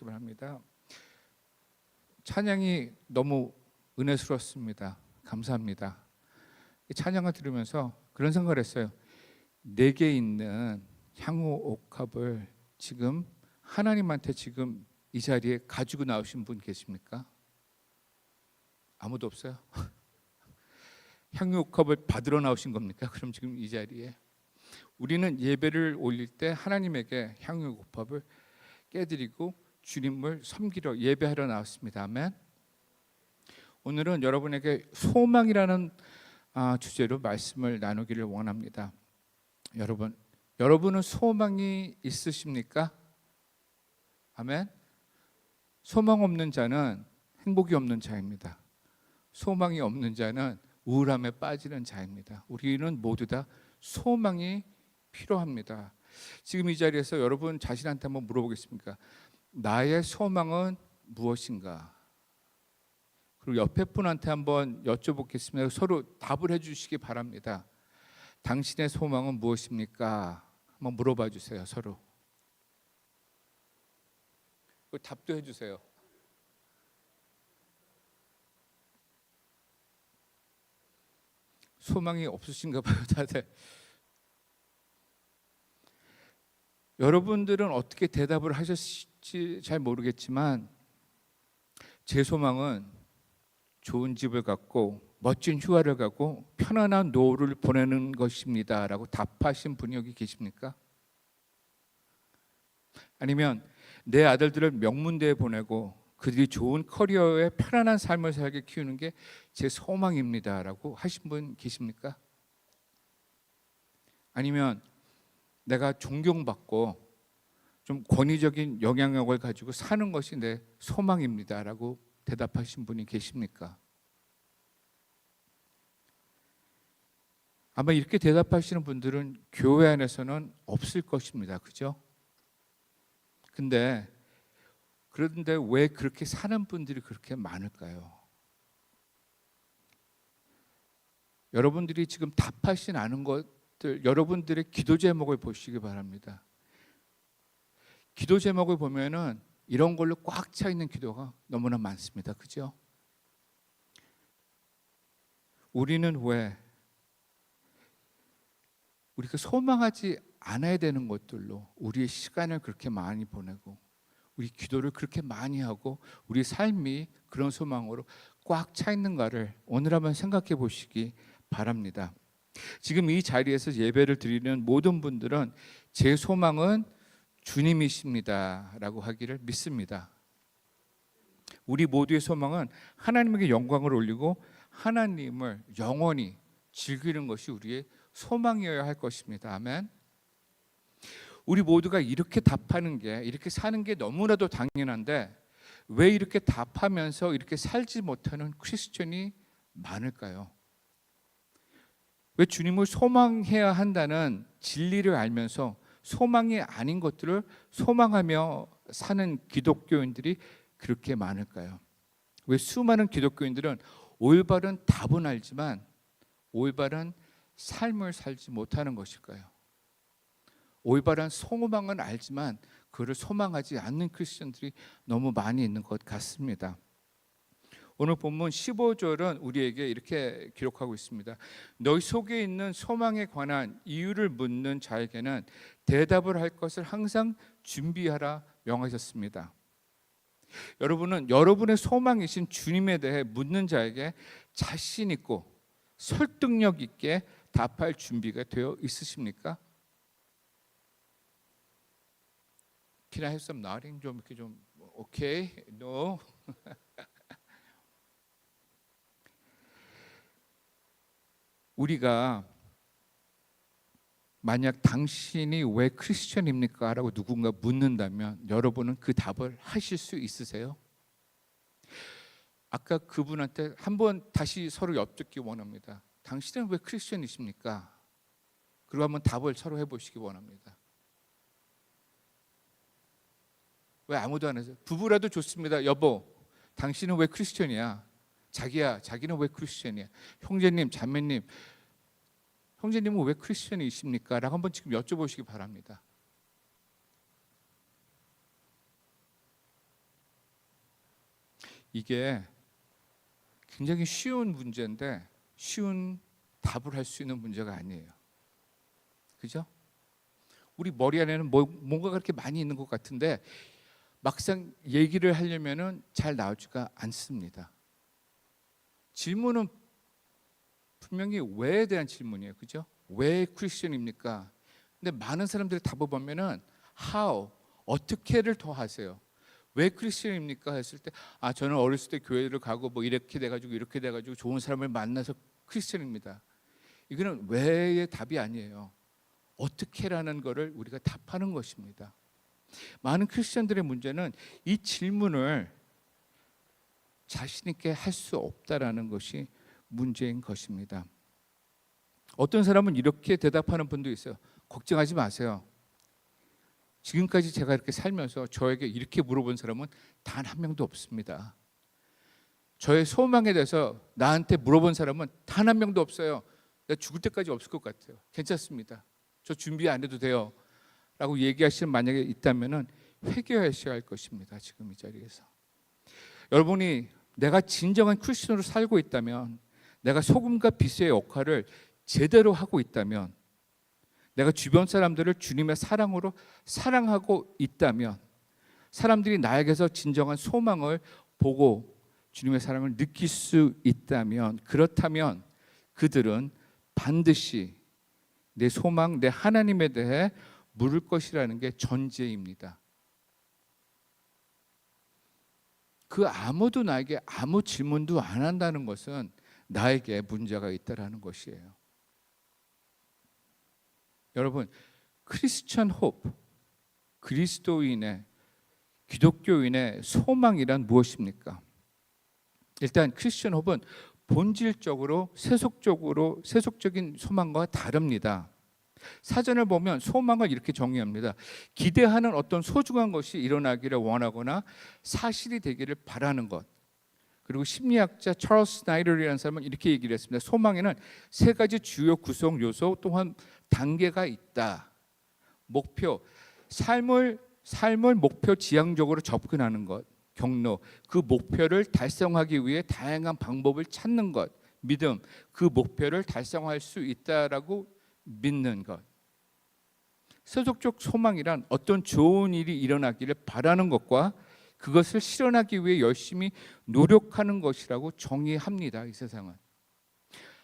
보시기 바랍니다. 찬양이 너무 은혜스러웠습니다. 감사합니다. 이 찬양을 들으면서 그런 생각을 했어요. 내게 있는 향후 옥합을 지금 하나님한테 지금 이 자리에 가지고 나오신 분 계십니까? 아무도 없어요? 향후 옥합을 받으러 나오신 겁니까? 그럼 지금 이 자리에 우리는 예배를 올릴 때 하나님에게 향후 옥합을 깨드리고 주님을 섬기러 예배하러 나왔습니다. 아멘. 오늘은 여러분에게 소망이라는 주제로 말씀을 나누기를 원합니다. 여러분은 소망이 있으십니까? 아멘. 소망 없는 자는 행복이 없는 자입니다. 소망이 없는 자는 우울함에 빠지는 자입니다. 우리는 모두 다 소망이 필요합니다. 지금 이 자리에서 여러분 자신한테 한번 물어보겠습니까? 나의 소망은 무엇인가? 그리고 옆에 분한테 한번 여쭤보겠습니다. 서로 답을 해주시기 바랍니다. 당신의 소망은 무엇입니까? 한번 물어봐 주세요. 서로. 답도 해주세요. 소망이 없으신가 봐요, 다들. 여러분들은 어떻게 대답을 하셨을지 잘 모르겠지만 제 소망은 좋은 집을 갖고 멋진 휴가를 가고 편안한 노후를 보내는 것입니다 라고 답하신 분이 여기 계십니까? 아니면 내 아들들을 명문대에 보내고 그들이 좋은 커리어에 편안한 삶을 살게 키우는 게 제 소망입니다 라고 하신 분 계십니까? 아니면 내가 존경받고 좀 권위적인 영향력을 가지고 사는 것이 내 소망입니다 라고 대답하신 분이 계십니까? 아마 이렇게 대답하시는 분들은 교회 안에서는 없을 것입니다. 그죠? 그런데 왜 그렇게 사는 분들이 그렇게 많을까요? 여러분들이 지금 답하신 않은 것들, 여러분들의 기도 제목을 보시기 바랍니다. 기도 제목을 보면은 이런 걸로 꽉 차 있는 기도가 너무나 많습니다. 그죠? 우리는 왜 우리가 소망하지 않아야 되는 것들로 우리의 시간을 그렇게 많이 보내고 우리 기도를 그렇게 많이 하고 우리 삶이 그런 소망으로 꽉 차 있는가를 오늘 한번 생각해 보시기 바랍니다. 지금 이 자리에서 예배를 드리는 모든 분들은 제 소망은 주님이십니다 라고 하기를 믿습니다. 우리 모두의 소망은 하나님에게 영광을 올리고 하나님을 영원히 즐기는 것이 우리의 소망이어야 할 것입니다. 아멘. 우리 모두가 이렇게 답하는 게, 이렇게 사는 게 너무나도 당연한데 왜 이렇게 답하면서 이렇게 살지 못하는 크리스천이 많을까요? 왜 주님을 소망해야 한다는 진리를 알면서 소망이 아닌 것들을 소망하며 사는 기독교인들이 그렇게 많을까요? 왜 수많은 기독교인들은 올바른 답은 알지만 올바른 삶을 살지 못하는 것일까요? 올바른 소망은 알지만 그를 소망하지 않는 크리스천들이 너무 많이 있는 것 같습니다. 오늘 본문 15절은 우리에게 이렇게 기록하고 있습니다. 너희 속에 있는 소망에 관한 이유를 묻는 자에게는 대답을 할 것을 항상 준비하라 명하셨습니다. 여러분은 여러분의 소망이신 주님에 대해 묻는 자에게 자신 있고 설득력 있게 답할 준비가 되어 있으십니까? Can I have some nodding? 좀 이렇게 좀 okay, no. 우리가 만약 당신이 왜 크리스천입니까? 라고 누군가 묻는다면 여러분은 그 답을 하실 수 있으세요? 아까 그분한테 한번 다시 서로 엿듣기 원합니다. 당신은 왜 크리스천이십니까? 그리고 한번 답을 서로 해보시기 원합니다. 왜 아무도 안 해서? 부부라도 좋습니다. 여보, 당신은 왜 크리스천이야? 자기야, 자기는 왜 크리스천이야? 형제님, 자매님, 형제님은 왜 크리스천이십니까? 라고 한번 지금 여쭤보시기 바랍니다. 이게 굉장히 쉬운 문제인데 쉬운 답을 할 수 있는 문제가 아니에요. 그죠? 우리 머리 안에는 뭔가 그렇게 많이 있는 것 같은데 막상 얘기를 하려면은 잘 나오지가 않습니다. 질문은 분명히 왜에 대한 질문이에요. 그죠? 왜 크리스천입니까? 근데 많은 사람들이 답을 보면은 how, 어떻게를 더 하세요. 왜 크리스천입니까? 했을 때 저는 어렸을 때 교회를 가고 뭐 이렇게 돼가지고 좋은 사람을 만나서 크리스천입니다. 이거는 왜의 답이 아니에요. 어떻게라는 거를 우리가 답하는 것입니다. 많은 크리스천들의 문제는 이 질문을 자신 있게 할 수 없다라는 것이 문제인 것입니다. 어떤 사람은 이렇게 대답하는 분도 있어요. 걱정하지 마세요. 지금까지 제가 이렇게 살면서 저에게 이렇게 물어본 사람은 단 한 명도 없습니다. 저의 소망에 대해서 나한테 물어본 사람은 단 한 명도 없어요. 나 죽을 때까지 없을 것 같아요. 괜찮습니다. 저 준비 안 해도 돼요. 라고 얘기하시는 만약에 있다면 회개하셔야 할 것입니다. 지금 이 자리에서. 여러분이 내가 진정한 크리스천으로 살고 있다면, 내가 소금과 빛의 역할을 제대로 하고 있다면, 내가 주변 사람들을 주님의 사랑으로 사랑하고 있다면, 사람들이 나에게서 진정한 소망을 보고 주님의 사랑을 느낄 수 있다면, 그렇다면 그들은 반드시 내 소망, 내 하나님에 대해 물을 것이라는 게 전제입니다. 그 아무도 나에게 아무 질문도 안 한다는 것은 나에게 문제가 있다라는 것이에요. 여러분, 크리스천 홉, 그리스도인의, 기독교인의 소망이란 무엇입니까? 일단 크리스천 홉은 본질적으로 세속적인 소망과 다릅니다. 사전을 보면 소망을 이렇게 정의합니다. 기대하는 어떤 소중한 것이 일어나기를 원하거나 사실이 되기를 바라는 것. 그리고 심리학자 찰스 나이럴이라는 사람은 이렇게 얘기를 했습니다. 소망에는 세 가지 주요 구성 요소 또한 단계가 있다. 목표, 삶을 목표 지향적으로 접근하는 것. 경로, 그 목표를 달성하기 위해 다양한 방법을 찾는 것. 믿음, 그 목표를 달성할 수 있다라고 믿는 것. 세속적 소망이란 어떤 좋은 일이 일어나기를 바라는 것과 그것을 실현하기 위해 열심히 노력하는 것이라고 정의합니다. 이 세상은.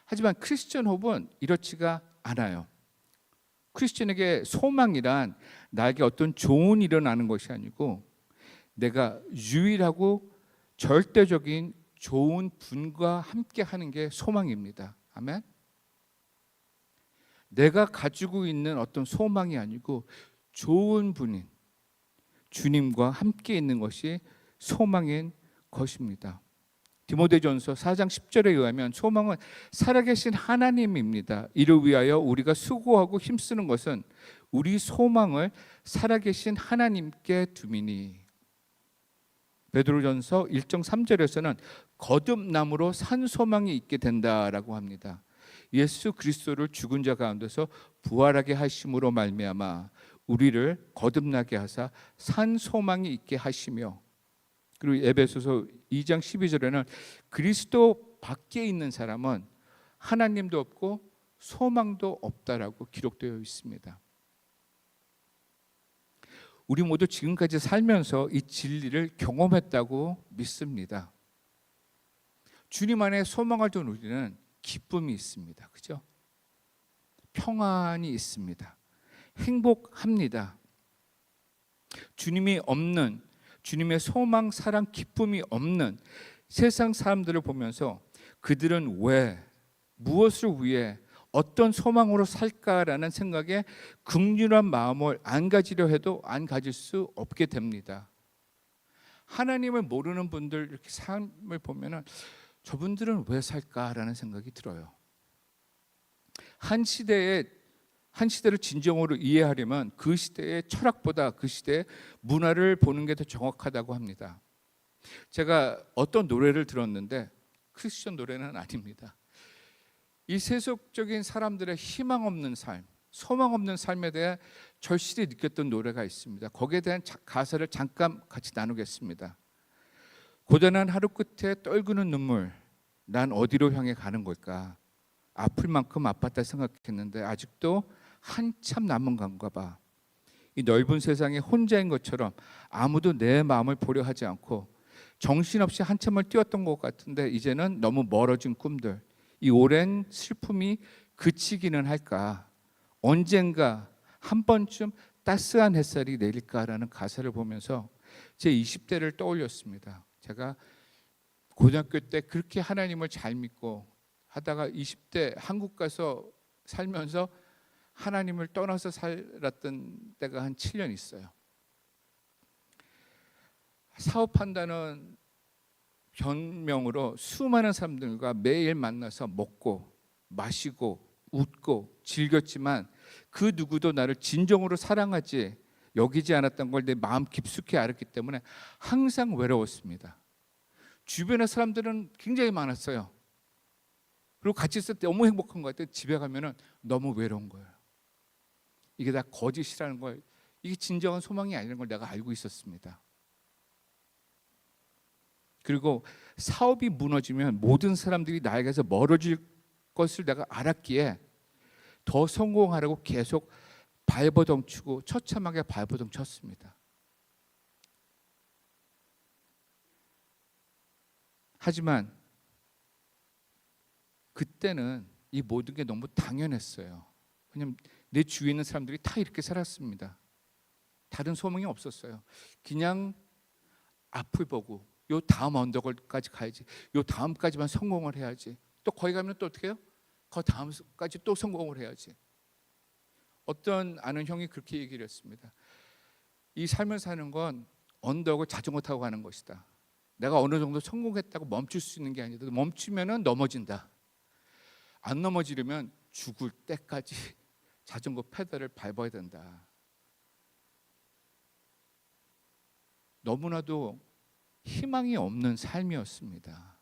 하지만 크리스천 홉은 이렇지가 않아요. 크리스천에게 소망이란 나에게 어떤 좋은 일이 일어나는 것이 아니고 내가 유일하고 절대적인 좋은 분과 함께 하는 게 소망입니다. 아멘. 내가 가지고 있는 어떤 소망이 아니고 좋은 분인 주님과 함께 있는 것이 소망인 것입니다. 디모데전서 4장 10절에 의하면 소망은 살아계신 하나님입니다. 이를 위하여 우리가 수고하고 힘쓰는 것은 우리 소망을 살아계신 하나님께 둠이니. 베드로전서 1장 3절에서는 거듭남으로 산 소망이 있게 된다라고 합니다. 예수 그리스도를 죽은 자 가운데서 부활하게 하심으로 말미암아 우리를 거듭나게 하사 산 소망이 있게 하시며, 그리고 에베소서 2장 12절에는 그리스도 밖에 있는 사람은 하나님도 없고 소망도 없다라고 기록되어 있습니다. 우리 모두 지금까지 살면서 이 진리를 경험했다고 믿습니다. 주님 안에 소망을 둔 우리는 기쁨이 있습니다. 그죠? 평안이 있습니다. 행복합니다. 주님이 없는, 주님의 소망, 사랑, 기쁨이 없는 세상 사람들을 보면서 그들은 왜, 무엇을 위해, 어떤 소망으로 살까라는 생각에 긍휼한 마음을 안 가지려 해도 안 가질 수 없게 됩니다. 하나님을 모르는 분들 이렇게 삶을 보면은 저분들은 왜 살까라는 생각이 들어요. 한 시대를 진정으로 이해하려면 그 시대의 철학보다 그 시대의 문화를 보는 게 더 정확하다고 합니다. 제가 어떤 노래를 들었는데 크리스천 노래는 아닙니다. 이 세속적인 사람들의 희망 없는 삶, 소망 없는 삶에 대해 절실히 느꼈던 노래가 있습니다. 거기에 대한 가사를 잠깐 같이 나누겠습니다. 고단한 하루 끝에 떨구는 눈물, 난 어디로 향해 가는 걸까? 아플 만큼 아팠다 생각했는데 아직도 한참 남은 건가 봐. 이 넓은 세상에 혼자인 것처럼 아무도 내 마음을 보려 하지 않고 정신없이 한참을 뛰었던 것 같은데 이제는 너무 멀어진 꿈들, 이 오랜 슬픔이 그치기는 할까? 언젠가 한 번쯤 따스한 햇살이 내릴까라는 가사를 보면서 제 20대를 떠올렸습니다. 제가 고등학교 때 그렇게 하나님을 잘 믿고 하다가 20대 한국 가서 살면서 하나님을 떠나서 살았던 때가 한 7년 있어요. 사업한다는 변명으로 수많은 사람들과 매일 만나서 먹고 마시고 웃고 즐겼지만 그 누구도 나를 진정으로 사랑하지 여기지 않았던 걸 내 마음 깊숙이 알았기 때문에 항상 외로웠습니다. 주변의 사람들은 굉장히 많았어요. 그리고 같이 있을 때 너무 행복한 것 같아요. 집에 가면은 너무 외로운 거예요. 이게 다 거짓이라는 걸, 이게 진정한 소망이 아니라는 걸 내가 알고 있었습니다. 그리고 사업이 무너지면 모든 사람들이 나에게서 멀어질 것을 내가 알았기에 더 성공하려고 계속 발버둥 치고 처참하게 발버둥 쳤습니다. 하지만 그때는 이 모든 게 너무 당연했어요. 왜냐하면 내 주위에 있는 사람들이 다 이렇게 살았습니다. 다른 소망이 없었어요. 그냥 앞을 보고 요 다음 언덕까지 가야지, 요 다음까지만 성공을 해야지, 또 거기 가면 또 어떻게 해요? 그 다음까지 또 성공을 해야지. 어떤 아는 형이 그렇게 얘기를 했습니다. 이 삶을 사는 건 언덕을 자전거 타고 가는 것이다. 내가 어느 정도 성공했다고 멈출 수 있는 게 아니다. 멈추면 넘어진다. 안 넘어지려면 죽을 때까지 자전거 페달을 밟아야 된다. 너무나도 희망이 없는 삶이었습니다.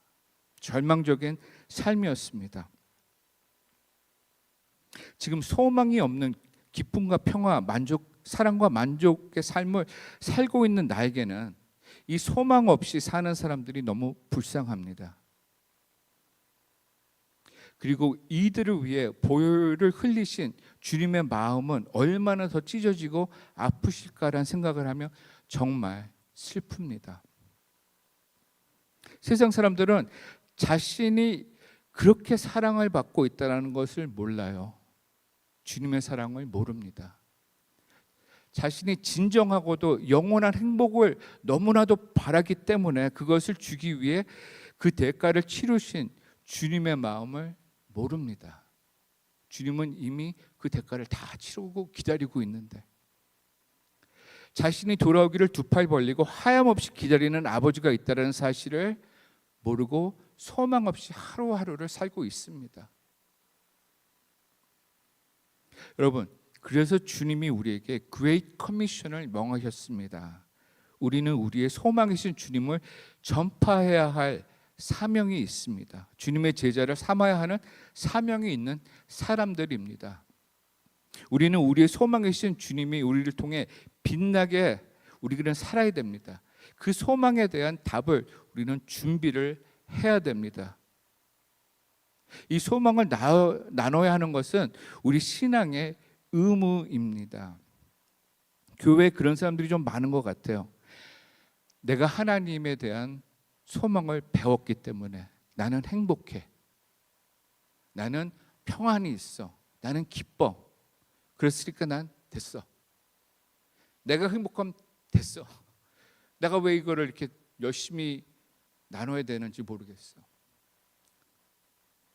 절망적인 삶이었습니다. 지금 소망이 없는 기쁨과 평화, 만족, 사랑과 만족의 삶을 살고 있는 나에게는 이 소망 없이 사는 사람들이 너무 불쌍합니다. 그리고 이들을 위해 보혈을 흘리신 주님의 마음은 얼마나 더 찢어지고 아프실까라는 생각을 하며 정말 슬픕니다. 세상 사람들은 자신이 그렇게 사랑을 받고 있다는 것을 몰라요. 주님의 사랑을 모릅니다. 자신이 진정하고도 영원한 행복을 너무나도 바라기 때문에 그것을 주기 위해 그 대가를 치르신 주님의 마음을 모릅니다. 주님은 이미 그 대가를 다 치르고 기다리고 있는데, 자신이 돌아오기를 두 팔 벌리고 하염없이 기다리는 아버지가 있다는 사실을 모르고 소망 없이 하루하루를 살고 있습니다. 여러분, 그래서 주님이 우리에게 그레이트 커미션을 명하셨습니다. 우리는 우리의 소망이신 주님을 전파해야 할 사명이 있습니다. 주님의 제자를 삼아야 하는 사명이 있는 사람들입니다. 우리는 우리의 소망이신 주님이 우리를 통해 빛나게 우리는 살아야 됩니다. 그 소망에 대한 답을 우리는 준비를 해야 됩니다. 이 소망을 나눠야 하는 것은 우리 신앙의 의무입니다. 교회에 그런 사람들이 좀 많은 것 같아요. 내가 하나님에 대한 소망을 배웠기 때문에 나는 행복해, 나는 평안이 있어, 나는 기뻐, 그랬으니까 난 됐어, 내가 행복하면 됐어, 내가 왜 이거를 이렇게 열심히 나눠야 되는지 모르겠어.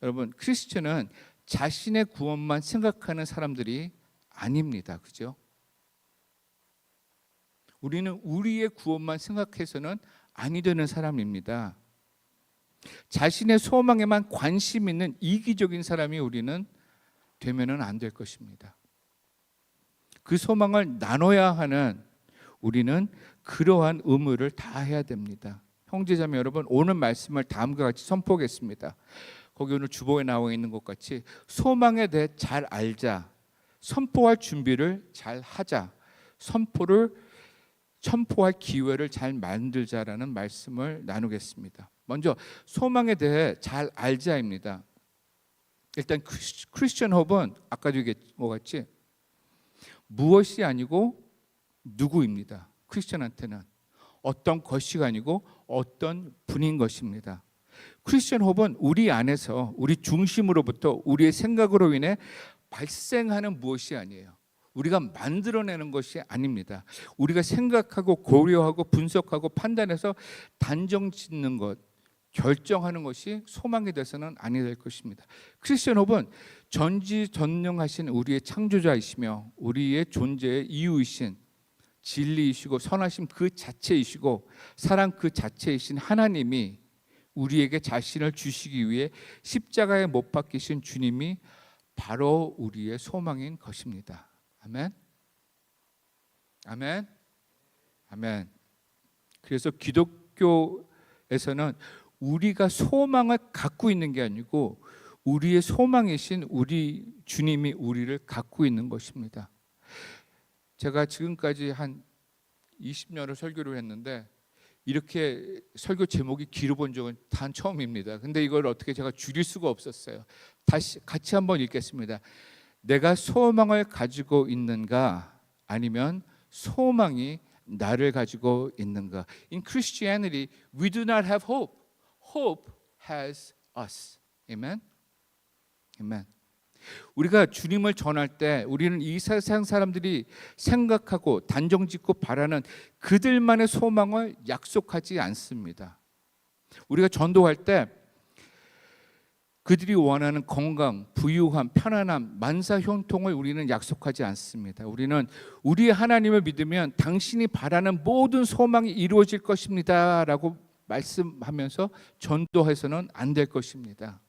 여러분, 크리스천은 자신의 구원만 생각하는 사람들이 아닙니다. 그죠? 우리는 우리의 구원만 생각해서는 아니 되는 사람입니다. 자신의 소망에만 관심 있는 이기적인 사람이 우리는 되면은 안 될 것입니다. 그 소망을 나눠야 하는 우리는 그러한 의무를 다해야 됩니다. 형제자매 여러분, 오늘 말씀을 다음과 같이 선포하겠습니다. 거기 오늘 주보에 나와 있는 것 같이 소망에 대해 잘 알자, 선포할 준비를 잘 하자, 선포를 선포할 기회를 잘 만들자라는 말씀을 나누겠습니다. 먼저 소망에 대해 잘 알자입니다. 일단 크리스천 홉은 아까도 얘기한 것 같이 무엇이 아니고 누구입니다. 크리스천한테는 어떤 것이 아니고 어떤 분인 것입니다. 크리스천 홉은 우리 안에서 우리 중심으로부터 우리의 생각으로 인해 발생하는 무엇이 아니에요. 우리가 만들어내는 것이 아닙니다. 우리가 생각하고 고려하고 분석하고 판단해서 단정 짓는 것, 결정하는 것이 소망이 돼서는 아니 될 것입니다. 크리스천 홉은 전지전능하신 우리의 창조자이시며 우리의 존재의 이유이신 진리이시고 선하심 그 자체이시고 사랑 그 자체이신 하나님이 우리에게 자신을 주시기 위해 십자가에 못 박히신 주님이 바로 우리의 소망인 것입니다. 아멘. 아멘. 아멘. 그래서 기독교에서는 우리가 소망을 갖고 있는 게 아니고 우리의 소망이신 우리 주님이 우리를 갖고 있는 것입니다. 제가 지금까지 한 20년을 설교를 했는데 이렇게 설교 제목이 길어 본 적은 단 처음입니다. 근데 이걸 어떻게 제가 줄일 수가 없었어요. 다시 같이 한번 읽겠습니다. 내가 소망을 가지고 있는가 아니면 소망이 나를 가지고 있는가? In Christianity, we do not have hope. Hope has us. Amen. Amen. 우리가 주님을 전할 때 우리는 이 세상 사람들이 생각하고 단정짓고 바라는 그들만의 소망을 약속하지 않습니다. 우리가 전도할 때 그들이 원하는 건강, 부유함, 편안함, 만사형통을 우리는 약속하지 않습니다. 우리는 우리 하나님을 믿으면 당신이 바라는 모든 소망이 이루어질 것입니다 라고 말씀하면서 전도해서는 안 될 것입니다.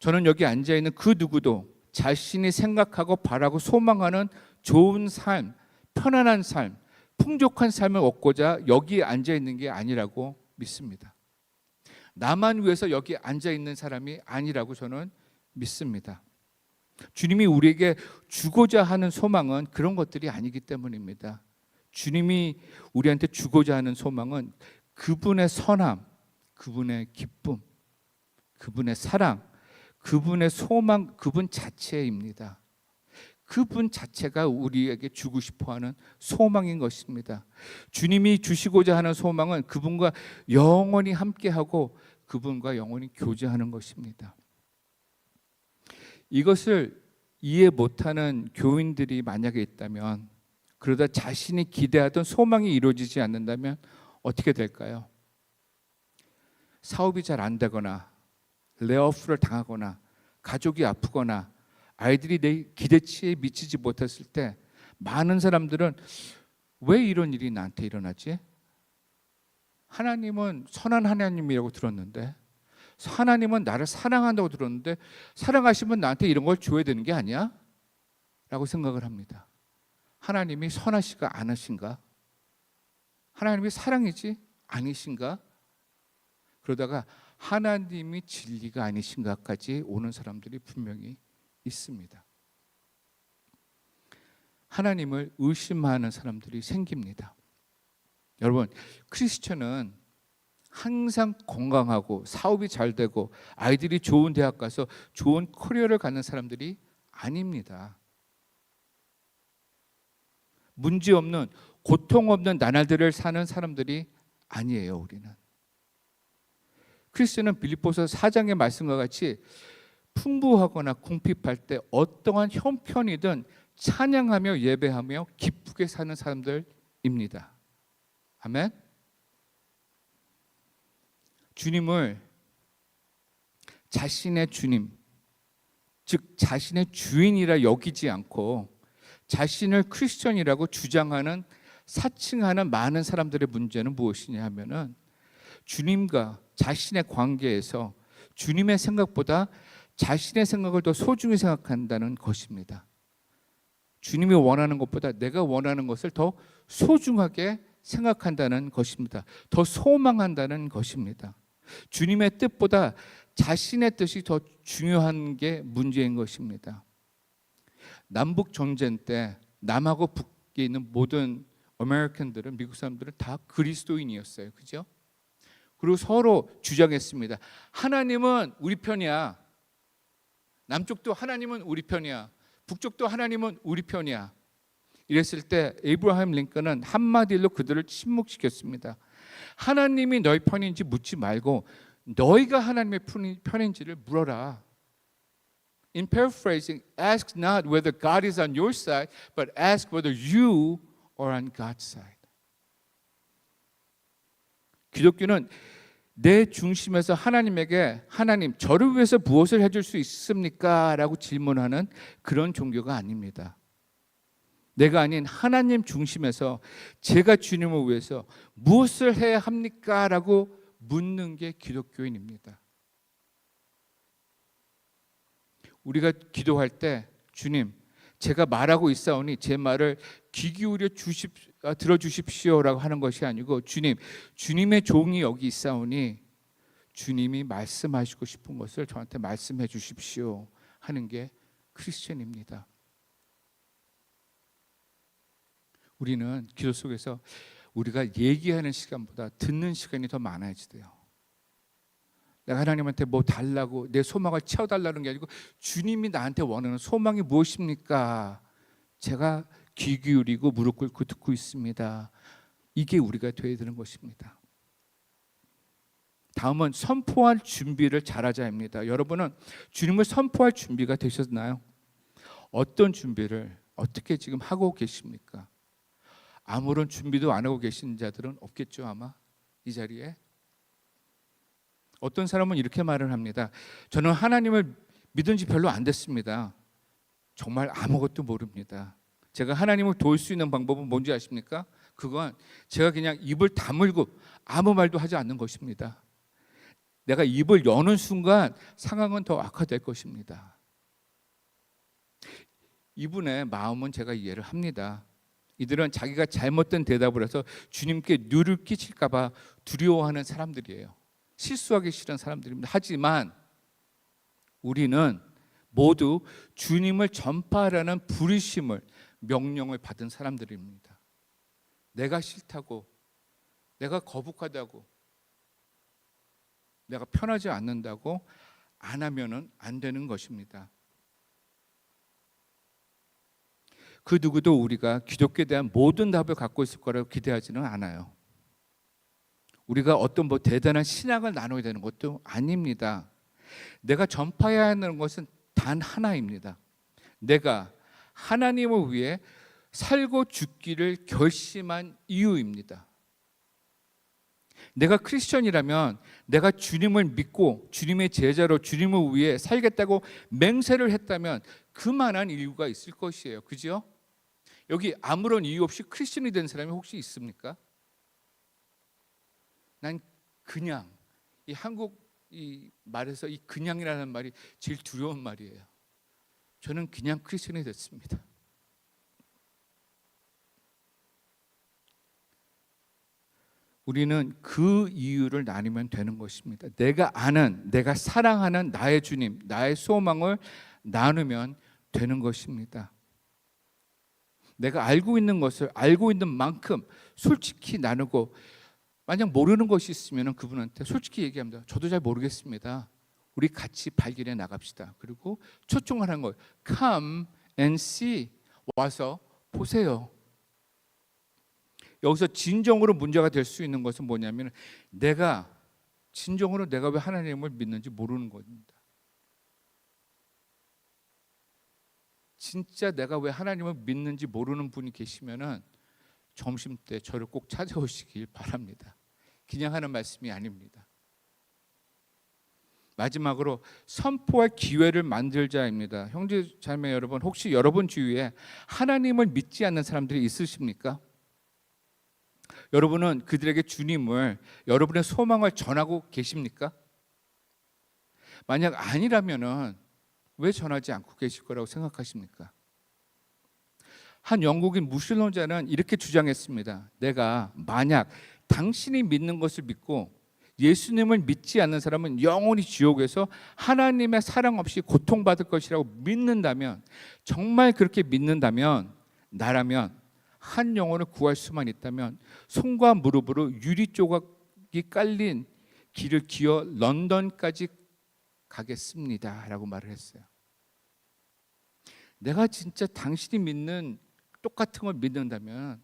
저는 여기 앉아있는 그 누구도 자신이 생각하고 바라고 소망하는 좋은 삶, 편안한 삶, 풍족한 삶을 얻고자 여기 앉아있는 게 아니라고 믿습니다. 나만 위해서 여기 앉아있는 사람이 아니라고 저는 믿습니다. 주님이 우리에게 주고자 하는 소망은 그런 것들이 아니기 때문입니다. 주님이 우리한테 주고자 하는 소망은 그분의 선함, 그분의 기쁨, 그분의 사랑, 그분의 소망, 그분 자체입니다. 그분 자체가 우리에게 주고 싶어하는 소망인 것입니다. 주님이 주시고자 하는 소망은 그분과 영원히 함께하고 그분과 영원히 교제하는 것입니다. 이것을 이해 못하는 교인들이 만약에 있다면, 그러다 자신이 기대하던 소망이 이루어지지 않는다면 어떻게 될까요? 사업이 잘 안 되거나 레이오프를 당하거나 가족이 아프거나 아이들이 내 기대치에 미치지 못했을 때 많은 사람들은 왜 이런 일이 나한테 일어나지? 하나님은 선한 하나님이라고 들었는데, 하나님은 나를 사랑한다고 들었는데 사랑하시면 나한테 이런 걸 줘야 되는 게 아니야? 라고 생각을 합니다. 하나님이 선하시가 않으신가? 하나님이 사랑이지 아니신가? 그러다가 하나님이 진리가 아니신가까지 오는 사람들이 분명히 있습니다. 하나님을 의심하는 사람들이 생깁니다. 여러분, 크리스천은 항상 건강하고 사업이 잘 되고 아이들이 좋은 대학 가서 좋은 커리어를 갖는 사람들이 아닙니다. 문제 없는, 고통 없는 나날들을 사는 사람들이 아니에요. 우리는 크리스천은 빌립보서 4장의 말씀과 같이 풍부하거나 궁핍할 때 어떠한 형편이든 찬양하며 예배하며 기쁘게 사는 사람들입니다. 아멘. 주님을 자신의 주님, 즉 자신의 주인이라 여기지 않고 자신을 크리스천이라고 주장하는, 사칭하는 많은 사람들의 문제는 무엇이냐 하면은 주님과 자신의 관계에서 주님의 생각보다 자신의 생각을 더 소중히 생각한다는 것입니다. 주님이 원하는 것보다 내가 원하는 것을 더 소중하게 생각한다는 것입니다. 더 소망한다는 것입니다. 주님의 뜻보다 자신의 뜻이 더 중요한 게 문제인 것입니다. 남북 전쟁 때 남하고 북에 있는 모든 아메리칸들은, 미국 사람들은 다 그리스도인이었어요. 그죠? 그리고 서로 주장했습니다. 하나님은 우리 편이야. 남쪽도 하나님은 우리 편이야. 북쪽도 하나님은 우리 편이야. 이랬을 때 에이브러함 링컨은 한마디로 그들을 침묵시켰습니다. 하나님이 너희 편인지 묻지 말고 너희가 하나님의 편인지를 물어라. In paraphrasing, ask not whether God is on your side, but ask whether you are on God's side. 기독교는 내 중심에서 하나님에게 하나님, 저를 위해서 무엇을 해줄 수 있습니까? 라고 질문하는 그런 종교가 아닙니다. 내가 아닌 하나님 중심에서 제가 주님을 위해서 무엇을 해야 합니까? 라고 묻는 게 기독교인입니다. 우리가 기도할 때 주님, 제가 말하고 있사오니 제 말을 귀 기울여 들어주십시오라고 하는 것이 아니고 주님, 주님의 종이 여기 있사오니 주님이 말씀하시고 싶은 것을 저한테 말씀해 주십시오 하는 게 크리스천입니다. 우리는 기도 속에서 우리가 얘기하는 시간보다 듣는 시간이 더 많아야지 돼요. 내가 하나님한테 뭐 달라고 내 소망을 채워달라는 게 아니고 주님이 나한테 원하는 소망이 무엇입니까? 제가 귀 기울이고 무릎 꿇고 듣고 있습니다. 이게 우리가 되어야 되는 것입니다. 다음은 선포할 준비를 잘하자입니다. 여러분은 주님을 선포할 준비가 되셨나요? 어떤 준비를 어떻게 지금 하고 계십니까? 아무런 준비도 안 하고 계신 자들은 없겠죠, 아마 이 자리에. 어떤 사람은 이렇게 말을 합니다. 저는 하나님을 믿은 지 별로 안 됐습니다. 정말 아무것도 모릅니다. 제가 하나님을 도울 수 있는 방법은 뭔지 아십니까? 그건 제가 그냥 입을 다물고 아무 말도 하지 않는 것입니다. 내가 입을 여는 순간 상황은 더 악화될 것입니다. 이분의 마음은 제가 이해를 합니다. 이들은 자기가 잘못된 대답을 해서 주님께 누를 끼칠까 봐 두려워하는 사람들이에요. 실수하기 싫은 사람들입니다. 하지만 우리는 모두 주님을 전파하라는 부르심을, 명령을 받은 사람들입니다. 내가 싫다고, 내가 거북하다고, 내가 편하지 않는다고 안 하면은 안 되는 것입니다. 그 누구도 우리가 기독교에 대한 모든 답을 갖고 있을 거라고 기대하지는 않아요. 우리가 어떤 대단한 신학을 나눠야 되는 것도 아닙니다. 내가 전파해야 하는 것은 단 하나입니다. 내가 하나님을 위해 살고 죽기를 결심한 이유입니다. 내가 크리스천이라면 내가 주님을 믿고 주님의 제자로 주님을 위해 살겠다고 맹세를 했다면 그만한 이유가 있을 것이에요. 그죠? 여기 아무런 이유 없이 크리스천이 된 사람이 혹시 있습니까? 난 그냥, 이 한국 이 말에서 이 그냥이라는 말이 제일 두려운 말이에요. 저는 그냥 크리스천이 됐습니다. 우리는 그 이유를 나누면 되는 것입니다. 내가 아는, 내가 사랑하는 나의 주님, 나의 소망을 나누면 되는 것입니다. 내가 알고 있는 것을 알고 있는 만큼 솔직히 나누고, 만약 모르는 것이 있으면 그분한테 솔직히 얘기합니다. 저도 잘 모르겠습니다. 우리 같이 발견해 나갑시다. 그리고 초청하는 거예요. Come and see. 와서 보세요. 여기서 진정으로 문제가 될 수 있는 것은 뭐냐면 진정으로 내가 왜 하나님을 믿는지 모르는 겁니다. 진짜 내가 왜 하나님을 믿는지 모르는 분이 계시면은 점심 때 저를 꼭 찾아오시길 바랍니다. 그냥 하는 말씀이 아닙니다. 마지막으로 선포할 기회를 만들자입니다. 형제 자매 여러분, 혹시 여러분 주위에 하나님을 믿지 않는 사람들이 있으십니까? 여러분은 그들에게 주님을, 여러분의 소망을 전하고 계십니까? 만약 아니라면은 왜 전하지 않고 계실 거라고 생각하십니까? 한 영국인 무신론자는 이렇게 주장했습니다. 내가 만약 당신이 믿는 것을 믿고 예수님을 믿지 않는 사람은 영원히 지옥에서 하나님의 사랑 없이 고통받을 것이라고 믿는다면, 정말 그렇게 믿는다면 나라면 한 영혼을 구할 수만 있다면 손과 무릎으로 유리 조각이 깔린 길을 기어 런던까지 가겠습니다 라고 말을 했어요. 내가 진짜 당신이 믿는 똑같은 걸 믿는다면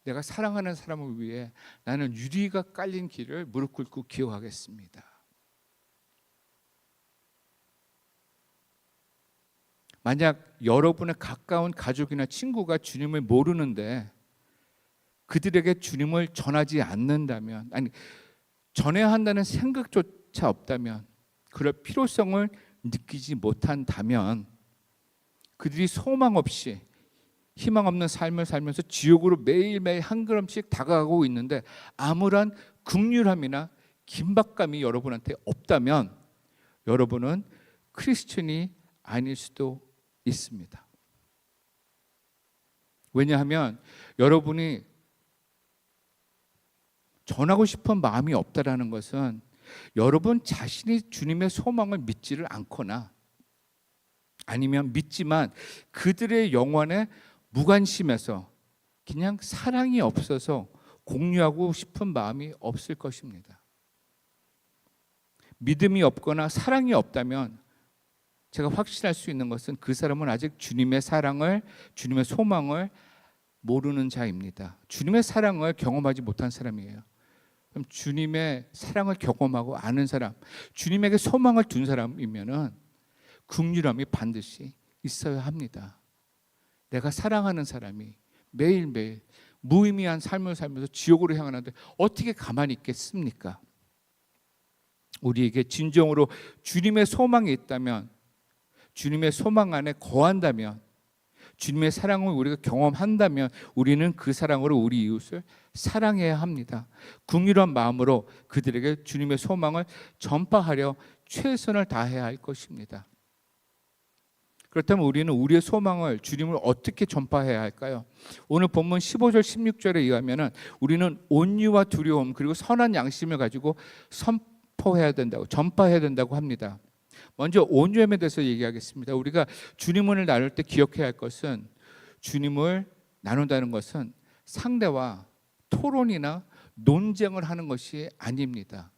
내가 사랑하는 사람을 위해 나는 유리가 깔린 길을 무릎 꿇고 기어가겠습니다. 만약 여러분의 가까운 가족이나 친구가 주님을 모르는데 그들에게 주님을 전하지 않는다면, 아니 전해야 한다는 생각조차 없다면, 그럴 필요성을 느끼지 못한다면 그들이 소망 없이 희망 없는 삶을 살면서 지옥으로 매일매일 한 걸음씩 다가가고 있는데 아무런 긍휼함이나 긴박감이 여러분한테 없다면 여러분은 크리스천이 아닐 수도 있습니다. 왜냐하면 여러분이 전하고 싶은 마음이 없다라는 것은 여러분 자신이 주님의 소망을 믿지를 않거나 아니면 믿지만 그들의 영혼에 무관심해서 그냥 사랑이 없어서 공유하고 싶은 마음이 없을 것입니다. 믿음이 없거나 사랑이 없다면 제가 확신할 수 있는 것은 그 사람은 아직 주님의 사랑을, 주님의 소망을 모르는 자입니다. 주님의 사랑을 경험하지 못한 사람이에요. 그럼 주님의 사랑을 경험하고 아는 사람, 주님에게 소망을 둔 사람이면은 긍휼함이 반드시 있어야 합니다. 내가 사랑하는 사람이 매일매일 무의미한 삶을 살면서 지옥으로 향하는데 어떻게 가만히 있겠습니까? 우리에게 진정으로 주님의 소망이 있다면, 주님의 소망 안에 거한다면, 주님의 사랑을 우리가 경험한다면 우리는 그 사랑으로 우리 이웃을 사랑해야 합니다. 긍휼한 마음으로 그들에게 주님의 소망을 전파하려 최선을 다해야 할 것입니다. 그렇다면 우리는 우리의 소망을, 주님을 어떻게 전파해야 할까요? 오늘 본문 15절 16절에 의하면 우리는 온유와 두려움 그리고 선한 양심을 가지고 선포해야 된다고, 전파해야 된다고 합니다. 먼저 온유함에 대해서 얘기하겠습니다. 우리가 주님을 나눌 때 기억해야 할 것은, 주님을 나눈다는 것은 상대와 토론이나 논쟁을 하는 것이 아닙니다.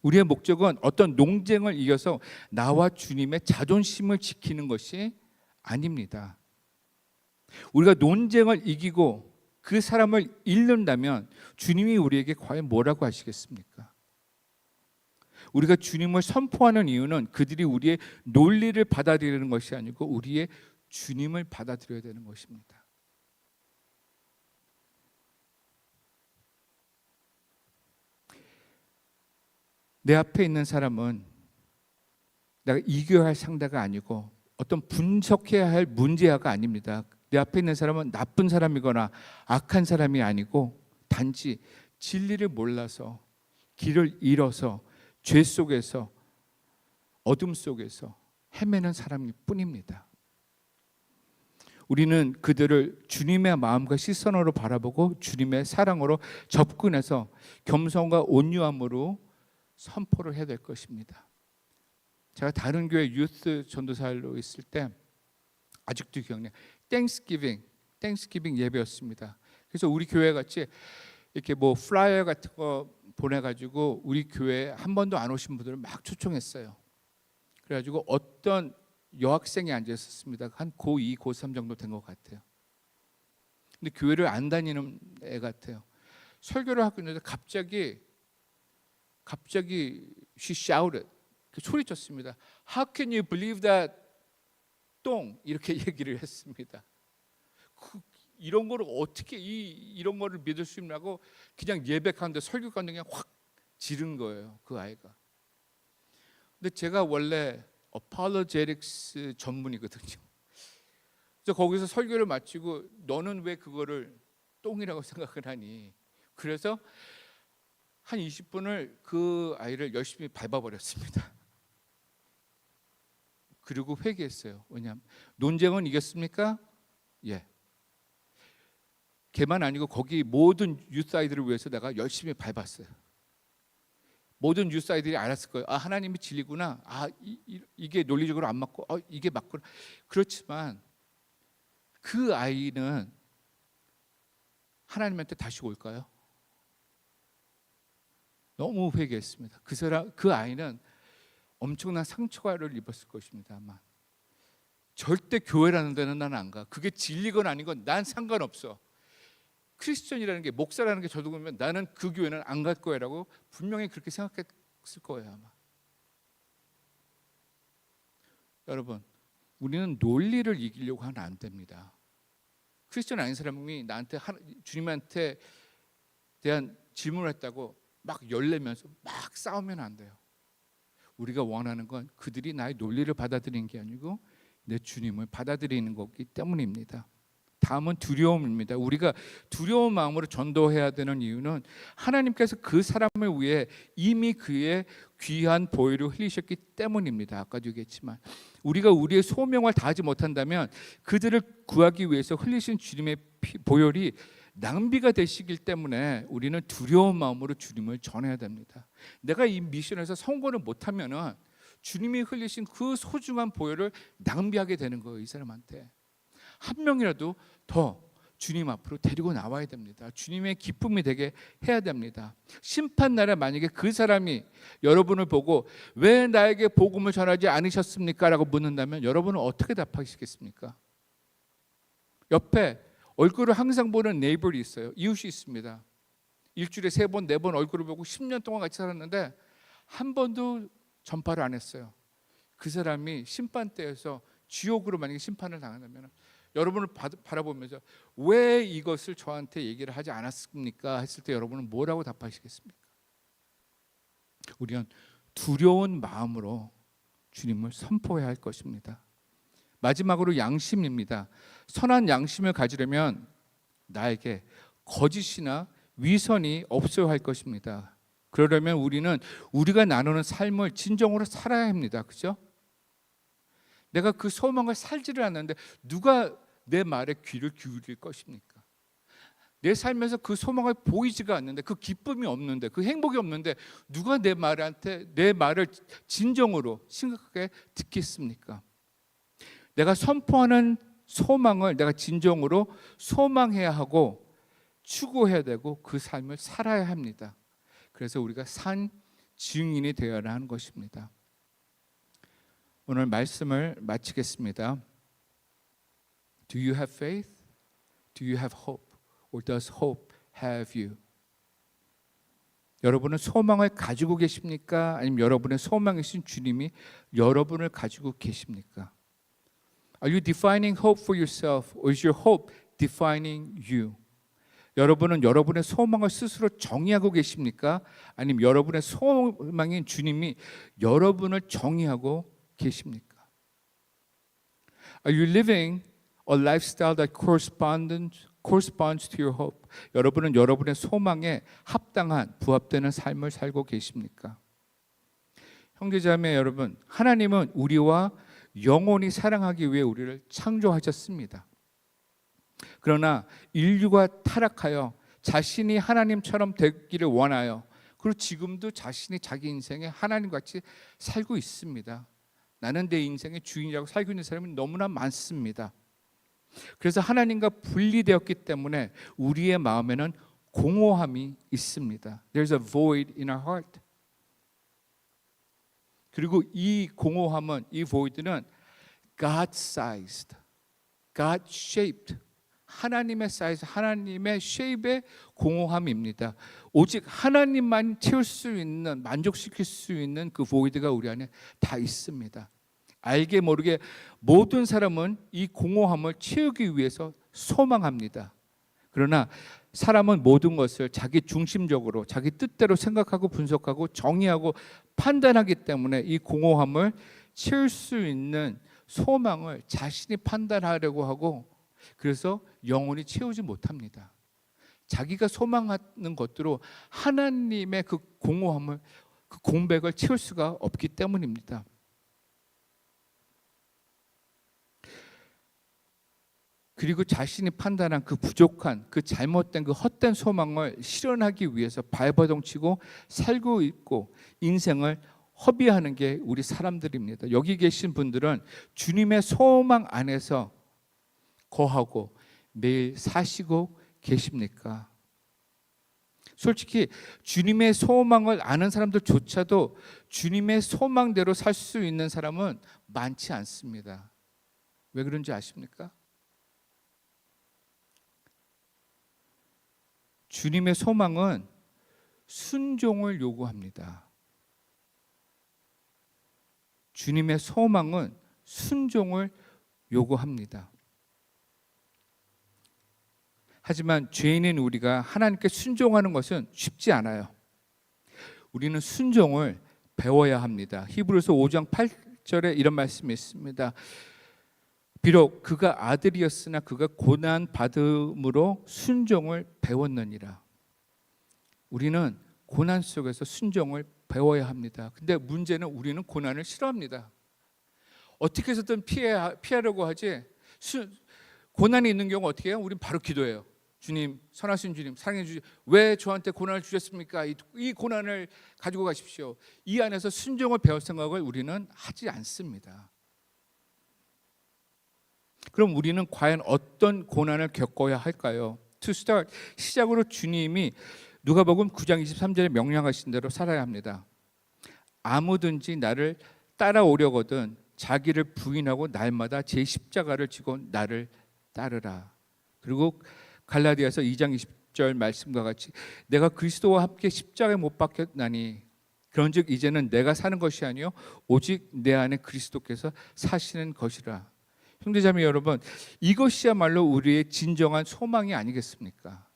우리의 목적은 어떤 논쟁을 이겨서 나와 주님의 자존심을 지키는 것이 아닙니다. 우리가 논쟁을 이기고 그 사람을 잃는다면 주님이 우리에게 과연 뭐라고 하시겠습니까? 우리가 주님을 선포하는 이유는 그들이 우리의 논리를 받아들이는 것이 아니고 우리의 주님을 받아들여야 되는 것입니다. 내 앞에 있는 사람은 내가 이겨야 할 상대가 아니고 어떤 분석해야 할 문제가 아닙니다. 내 앞에 있는 사람은 나쁜 사람이거나 악한 사람이 아니고 단지 진리를 몰라서 길을 잃어서 죄 속에서 어둠 속에서 헤매는 사람일 뿐입니다. 우리는 그들을 주님의 마음과 시선으로 바라보고 주님의 사랑으로 접근해서 겸손과 온유함으로 선포를 해야 될 것입니다. 제가 다른 교회 유스 전도사로 있을 때 아직도 기억나요. 땡스기빙 예배였습니다. 그래서 우리 교회 같이 이렇게 뭐 플라이어 같은 거 보내가지고 우리 교회에 한 번도 안 오신 분들을 막 초청했어요. 그래가지고 어떤 여학생이 앉아 있었습니다. 한 고2, 고3 정도 된 것 같아요. 근데 교회를 안 다니는 애 같아요. 설교를 하고 있는데 갑자기 she shouted, 소리쳤습니다. How can you believe that? 똥, 이렇게 얘기를 했습니다. 이런 거를 어떻게 이런 거를 믿을 수 있냐고 그냥 예배하는데 설교가는데 그냥 확 지른 거예요, 그 아이가. 근데 제가 원래 apologetics 전문이거든요. 그래서 거기서 설교를 마치고 너는 왜 그거를 똥이라고 생각을 하니? 그래서 한 20분을 그 아이를 열심히 밟아버렸습니다. 그리고 회개했어요. 왜냐하면 논쟁은 이겼습니까? 예. 걔만 아니고 거기 모든 유스 아이들을 위해서 내가 열심히 밟았어요. 모든 유스 아이들이 알았을 거예요. 아, 하나님이 진리구나. 아, 이게 논리적으로 안 맞고 이게 맞구나. 그렇지만 그 아이는 하나님한테 다시 올까요? 너무 회개했습니다. 그 아이는 엄청난 상처를 입었을 것입니다. 아마 절대 교회라는 데는 난 안 가. 그게 진리건 아니건 난 상관없어. 크리스천이라는 게, 목사라는 게 저도 보면 나는 그 교회는 안 갈 거야라고 분명히 그렇게 생각했을 거예요. 아마. 여러분, 우리는 논리를 이기려고 하면 안 됩니다. 크리스천 아닌 사람이 나한테 주님한테 대한 질문을 했다고 막 열내면서 막 싸우면 안 돼요. 우리가 원하는 건 그들이 나의 논리를 받아들이는 게 아니고 내 주님을 받아들이는 거기 때문입니다. 다음은 두려움입니다. 우리가 두려운 마음으로 전도해야 되는 이유는 하나님께서 그 사람을 위해 이미 그의 귀한 보혈을 흘리셨기 때문입니다. 아까도 얘기했지만 우리가 우리의 소명을 다하지 못한다면 그들을 구하기 위해서 흘리신 주님의 보혈이 낭비가 되시기 때문에 우리는 두려운 마음으로 주님을 전해야 됩니다. 내가 이 미션에서 성공을 못하면 주님이 흘리신 그 소중한 보혈을 낭비하게 되는 거예요. 이 사람한테 한 명이라도 더 주님 앞으로 데리고 나와야 됩니다. 주님의 기쁨이 되게 해야 됩니다. 심판날에 만약에 그 사람이 여러분을 보고 왜 나에게 복음을 전하지 않으셨습니까? 라고 묻는다면 여러분은 어떻게 답하시겠습니까? 옆에 얼굴을 항상 보는 네이버가 있어요. 이웃이 있습니다. 일주일에 3번, 4번 얼굴을 보고 10년 동안 같이 살았는데 한 번도 전파를 안 했어요. 그 사람이 심판대에서 지옥으로 만약에 심판을 당한다면 여러분을 바라보면서 왜 이것을 저한테 얘기를 하지 않았습니까? 했을 때 여러분은 뭐라고 답하시겠습니까? 우리는 두려운 마음으로 주님을 선포해야 할 것입니다. 마지막으로 양심입니다. 선한 양심을 가지려면 나에게 거짓이나 위선이 없어야 할 것입니다. 그러려면 우리는 우리가 나누는 삶을 진정으로 살아야 합니다. 그죠? 내가 그 소망을 살지를 않는데 누가 내 말에 귀를 기울일 것입니까? 내 삶에서 그 소망을 보이지가 않는데, 그 기쁨이 없는데, 그 행복이 없는데 누가 내 말을 진정으로 심각하게 듣겠습니까? 내가 선포하는 소망을 내가 진정으로 소망해야 하고 추구해야 되고 그 삶을 살아야 합니다. 그래서 우리가 산 증인이 되어야 하는 것입니다. 오늘 말씀을 마치겠습니다. Do you have faith? Do you have hope? Or does hope have you? 여러분은 소망을 가지고 계십니까? 아니면 여러분의 소망이신 주님이 여러분을 가지고 계십니까? Are you defining hope for yourself? Or is your hope defining you? 여러분은 여러분의 소망을 스스로 정의하고 계십니까? 아니면 여러분의 소망인 주님이 여러분을 정의하고 계십니까? Are you living a lifestyle that corresponds to your hope? 여러분은 여러분의 소망에 합당한 부합되는 삶을 살고 계십니까? 형제자매 여러분, 하나님은 우리와 영원히 사랑하기 위해 우리를 창조하셨습니다. 그러나 인류가 타락하여 자신이 하나님처럼 되기를 원하여, 그리고 지금도 자신이 자기 인생에 하나님같이 살고 있습니다. 나는 내 인생의 주인이라고 살고 있는 사람이 너무나 많습니다. 그래서 하나님과 분리되었기 때문에 우리의 마음에는 공허함이 있습니다. There's a void in our heart. 그리고 이 공허함은, 이 void는 God-sized, God-shaped, 하나님의 사이즈, 하나님의 쉐입의 공허함입니다. 오직 하나님만 채울 수 있는, 만족시킬 수 있는 그 void가 우리 안에 다 있습니다. 알게 모르게 모든 사람은 이 공허함을 채우기 위해서 소망합니다. 그러나 사람은 모든 것을 자기 중심적으로 자기 뜻대로 생각하고 분석하고 정의하고 판단하기 때문에 이 공허함을 채울 수 있는 소망을 자신이 판단하려고 하고, 그래서 영원히 채우지 못합니다. 자기가 소망하는 것들로 하나님의 그 공허함을, 그 공백을 채울 수가 없기 때문입니다. 그리고 자신이 판단한 그 부족한, 그 잘못된, 그 헛된 소망을 실현하기 위해서 발버둥치고 살고 있고 인생을 허비하는 게 우리 사람들입니다. 여기 계신 분들은 주님의 소망 안에서 거하고 매일 사시고 계십니까? 솔직히 주님의 소망을 아는 사람들조차도 주님의 소망대로 살 수 있는 사람은 많지 않습니다. 왜 그런지 아십니까? 주님의 소망은 순종을 요구합니다. 주님의 소망은 순종을 요구합니다. 하지만 죄인인 우리가 하나님께 순종하는 것은 쉽지 않아요. 우리는 순종을 배워야 합니다. 히브리서 5장 8절에 이런 말씀이 있습니다. 비록 그가 아들이었으나 그가 고난 받음으로 순종을 배웠느니라. 우리는 고난 속에서 순종을 배워야 합니다. 근데 문제는 우리는 고난을 싫어합니다. 어떻게 해서든 피하려고 하지. 고난이 있는 경우 어떻게 해요? 우린 바로 기도해요. 주님, 선하신 주님, 사랑해 주시. 왜 저한테 고난을 주셨습니까? 이 고난을 가지고 가십시오. 이 안에서 순종을 배울 생각을 우리는 하지 않습니다. 그럼 우리는 과연 어떤 고난을 겪어야 할까요? To start, 시작으로 주님이 누가복음 9장 23절에 명령하신 대로 살아야 합니다. 아무든지 나를 따라오려거든 자기를 부인하고 날마다 제 십자가를 지고 나를 따르라. 그리고 갈라디아서 2장 20절 말씀과 같이 내가 그리스도와 함께 십자가에 못 박혔나니 그런즉 이제는 내가 사는 것이 아니요 오직 내 안에 그리스도께서 사시는 것이라. 형제자매 여러분, 이것이야말로 우리의 진정한 소망이 아니겠습니까?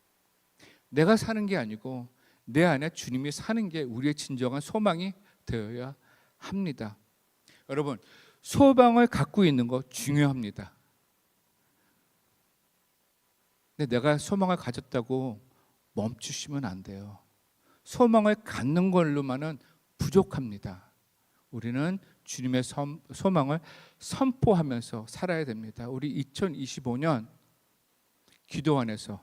내가 사는 게 아니고 내 안에 주님이 사는 게 우리의 진정한 소망이 되어야 합니다. 여러분, 소망을 갖고 있는 거 중요합니다. 근데 내가 소망을 가졌다고 멈추시면 안 돼요. 소망을 갖는 걸로만은 부족합니다. 우리는 주님의 소망을 선포하면서 살아야 됩니다. 우리 2025년 기도 안에서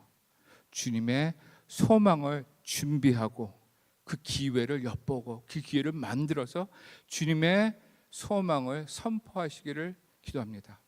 주님의 소망을 준비하고 그 기회를 엿보고 그 기회를 만들어서 주님의 소망을 선포하시기를 기도합니다.